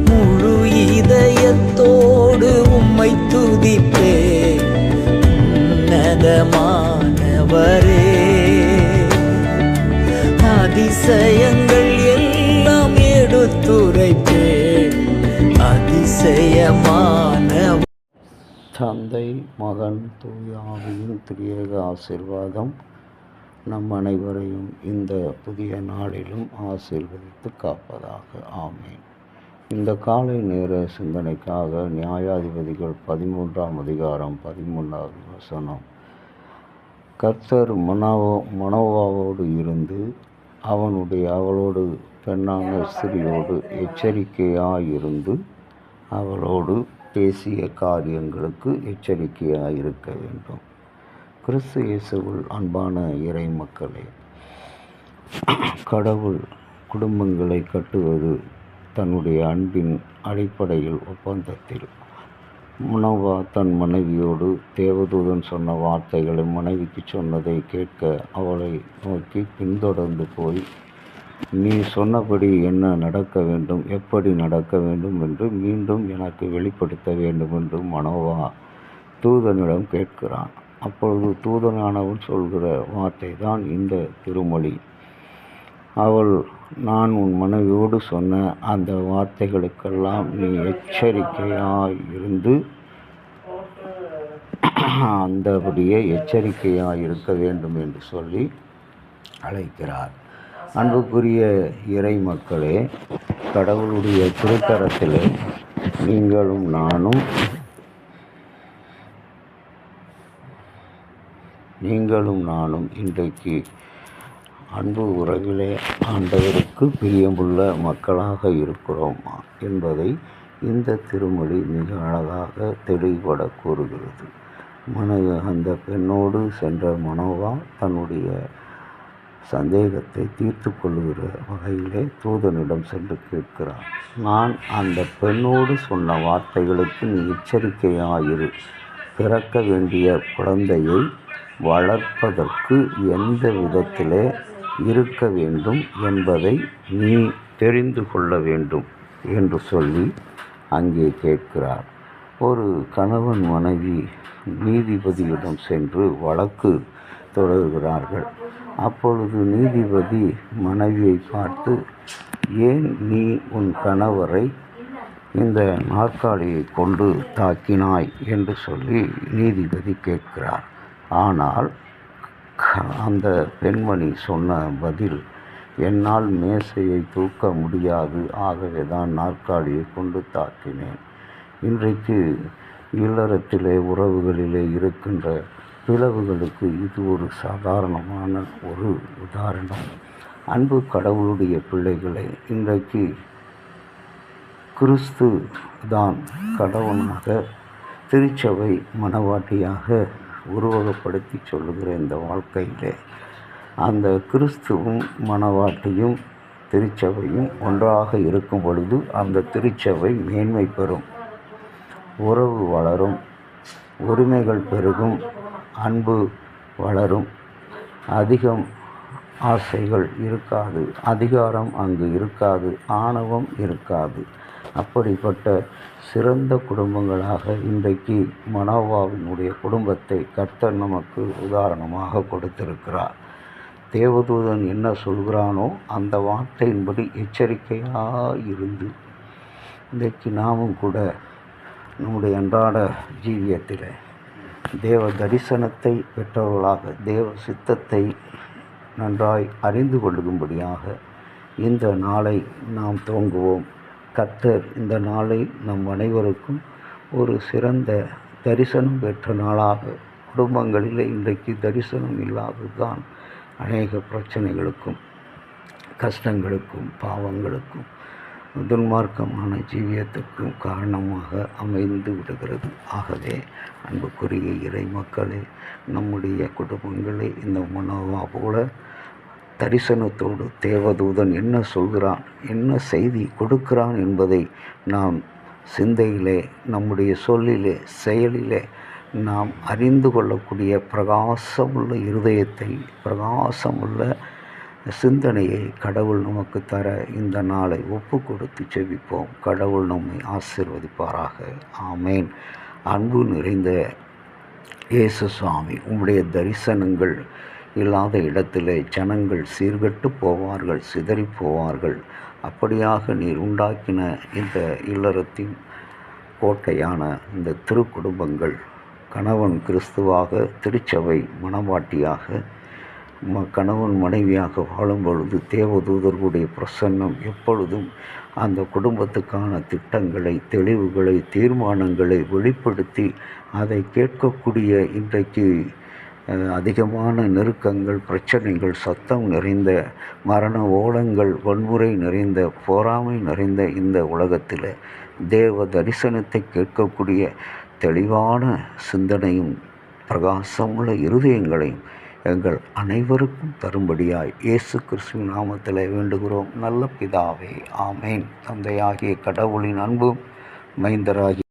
முழு இதயத்தோடு உம்மை துதிப்பே உன்னதமானவரே. அதிசயங்கள் எல்லாம் எடுத்துரைப்பே அதிசயமான. தந்தை, மகன், தூய ஆவியின் திரியேக ஆசீர்வாதம் நம் அனைவரையும் இந்த புதிய நாளிலும் ஆசீர்வதித்து காப்பதாக. ஆமேன். இந்த காலை நேர சிந்தனைக்காக நியாயாதிபதிகள் 13ஆம் அதிகாரம் 13வது வசனம். கர்த்தர் மனோவாவோடு இருந்து அவளோடு பெண்ணான ஸ்திரியோடு எச்சரிக்கையாயிருந்து அவளோடு பேசிய காரியங்களுக்கு எச்சரிக்கையாயிருக்க வேண்டும். கிறிஸ்து இயேசுவில் அன்பான இறை மக்களே, கடவுள் குடும்பங்களை கட்டுவது தன்னுடைய அன்பின் அடிப்படையில் ஒப்பந்தத்தில். மனோவா தன் மனைவியோடு தேவதூதன் சொன்ன வார்த்தைகளை மனைவிக்கு சொன்னதை கேட்க அவளை நோக்கி பின்தொடர்ந்து போய், நீ சொன்னபடி என்ன நடக்க வேண்டும், எப்படி நடக்க வேண்டும் என்று மீண்டும் எனக்கு வெளிப்படுத்த வேண்டும் என்று மனோவா தூதனிடம் கேட்கிறான். அப்பொழுது தூதனானவன் சொல்கிற வார்த்தை தான் இந்த திருமொழி. அவள், நான் உன் மனைவியோடு சொன்ன அந்த வார்த்தைகளுக்கெல்லாம் நீ எச்சரிக்கையாயிருந்து அந்தபடியே எச்சரிக்கையாயிருக்க வேண்டும் என்று சொல்லி அழைக்கிறார். அன்புக்குரிய இறை மக்களே, கடவுளுடைய திருக்கரத்திலே நீங்களும் நானும் இன்றைக்கு அன்பு உறவிலே ஆண்டவருக்கு பிரியமுள்ள மக்களாக இருக்கிறோமா என்பதை இந்த திருமொழி மிக அழகாக தெளிவுபட கூறுகிறது. அந்த பெண்ணோடு சென்ற மனோவா தன்னுடைய சந்தேகத்தை தீர்த்து கொள்ளுகிற வகையிலே தூதனிடம் சென்று கேட்கிறார். நான் அந்த பெண்ணோடு சொன்ன வார்த்தைகளுக்கு நீ எச்சரிக்கையாயிரு. பிறக்க வேண்டிய குழந்தையை வளர்ப்பதற்கு எந்த விதத்திலே இருக்க வேண்டும் என்பதை நீ தெரிந்து கொள்ள வேண்டும் என்று சொல்லி அங்கே கேட்கிறார். ஒரு கணவன் மனைவி நீதிபதியிடம் சென்று வழக்கு தொடர்கிறார்கள். அப்பொழுது நீதிபதி மனைவியை பார்த்து, ஏன் நீ உன் கணவரை இந்த நாற்காலியை கொண்டு தாக்கினாய் என்று சொல்லி நீதிபதி கேட்கிறார். ஆனால் அந்த பெண்மணி சொன்ன பதில், என்னால் மேசையை தூக்க முடியாது, ஆகவே தான் நாற்காலியை கொண்டு தாக்கினேன். இன்றைக்கு இல்லறத்திலே உறவுகளிலே இருக்கின்ற பிளவுகளுக்கு இது ஒரு சாதாரணமான ஒரு உதாரணம். அன்பு கடவுளுடைய பிள்ளைகளை, இன்றைக்கு கிறிஸ்து தான் கடவுளாக திருச்சபை மனவாட்டியாக உருவகப்படுத்தி சொல்லுகிற இந்த வாழ்க்கையிலே அந்த கிறிஸ்துவும் மனவாட்டியும் திருச்சபையும் ஒன்றாக இருக்கும் பொழுது அந்த திருச்சபை மேன்மை பெறும், உறவு வளரும், உரிமைகள் பெருகும், அன்பு வளரும், அதிகம் ஆசைகள் இருக்காது, அதிகாரம் அங்கு இருக்காது, ஆணவம் இருக்காது. அப்படிப்பட்ட சிறந்த குடும்பங்களாக இன்றைக்கு மனோவாவினுடைய குடும்பத்தை கர்த்தர் நமக்கு உதாரணமாக கொடுத்திருக்கிறார். தேவதூதன் என்ன சொல்கிறானோ அந்த வார்த்தையின்படி எச்சரிக்கையாயிருந்து இன்றைக்கு நாமும் கூட நம்முடைய அன்றாட ஜீவியத்தில் தேவ தரிசனத்தை பெற்றவர்களாக தேவ சித்தத்தை நன்றாய் அறிந்து கொள்ளும்படியாக இந்த நாளை நாம் துவங்குவோம். கர்த்தர் இந்த நாளை நம் அனைவருக்கும் ஒரு சிறந்த தரிசனம் பெற்ற நாளாக, குடும்பங்களில் இன்றைக்கு தரிசனம் இல்லாததுதான் அநேக பிரச்சனைகளுக்கும் கஷ்டங்களுக்கும் பாவங்களுக்கும் துன்மார்க்கமான ஜீவியத்துக்கும் காரணமாக அமைந்து விடுகிறது. ஆகவே அன்புக்குரிய இறை மக்களே, நம்முடைய குடும்பங்களை இந்த மனோவா போல தரிசனத்தோடு தேவதூதன் என்ன சொல்கிறான், என்ன செய்தி கொடுக்கிறான் என்பதை நாம் சிந்தையிலே, நம்முடைய சொல்லிலே, செயலிலே நாம் அறிந்து கொள்ளக்கூடிய பிரகாசமுள்ள இருதயத்தை, பிரகாசமுள்ள சிந்தனையை கடவுள் நமக்கு தர இந்த நாளை ஒப்பு கொடுத்து செபிப்போம். கடவுள் நம்மை ஆசீர்வதிப்பாராக. ஆமேன். அன்பு நிறைந்த இயேசு சுவாமி, உம்முடைய தரிசனங்கள் இல்லாத இடத்திலே ஜனங்கள் சீர்கெட்டு போவார்கள், சிதறி போவார்கள். அப்படியாக நீர் உண்டாக்கின இந்த இல்லறத்தின் கோட்டையான இந்த திருக்குடும்பங்கள் கணவன் கிறிஸ்துவாக, திருச்சபை மணவாட்டியாக, கணவன் மனைவியாக வாழும் பொழுது தேவதூதர்களுடைய பிரசன்னம் எப்பொழுதும் அந்த குடும்பத்துக்கான திட்டங்களை, தெளிவுகளை, தீர்மானங்களை வெளிப்படுத்தி அதை கேட்கக்கூடிய இன்றைக்கு அதிகமான நெருக்கங்கள், பிரச்சனைகள், சத்தம் நிறைந்த, மரண ஓலங்கள், வன்முறை நிறைந்த, பொறாமை நிறைந்த இந்த உலகத்தில் தேவ தரிசனத்தை கேட்கக்கூடிய தெளிவான சிந்தனையும் பிரகாசமுள்ள இருதயங்களையும் எங்கள் அனைவருக்கும் தரும்படியாய் இயேசு கிறிஸ்துவின் நாமத்தில் வேண்டுகிறோம் நல்ல பிதாவே. ஆமேன். தந்தையாகிய கடவுளின் அன்பும் மைந்தராகிய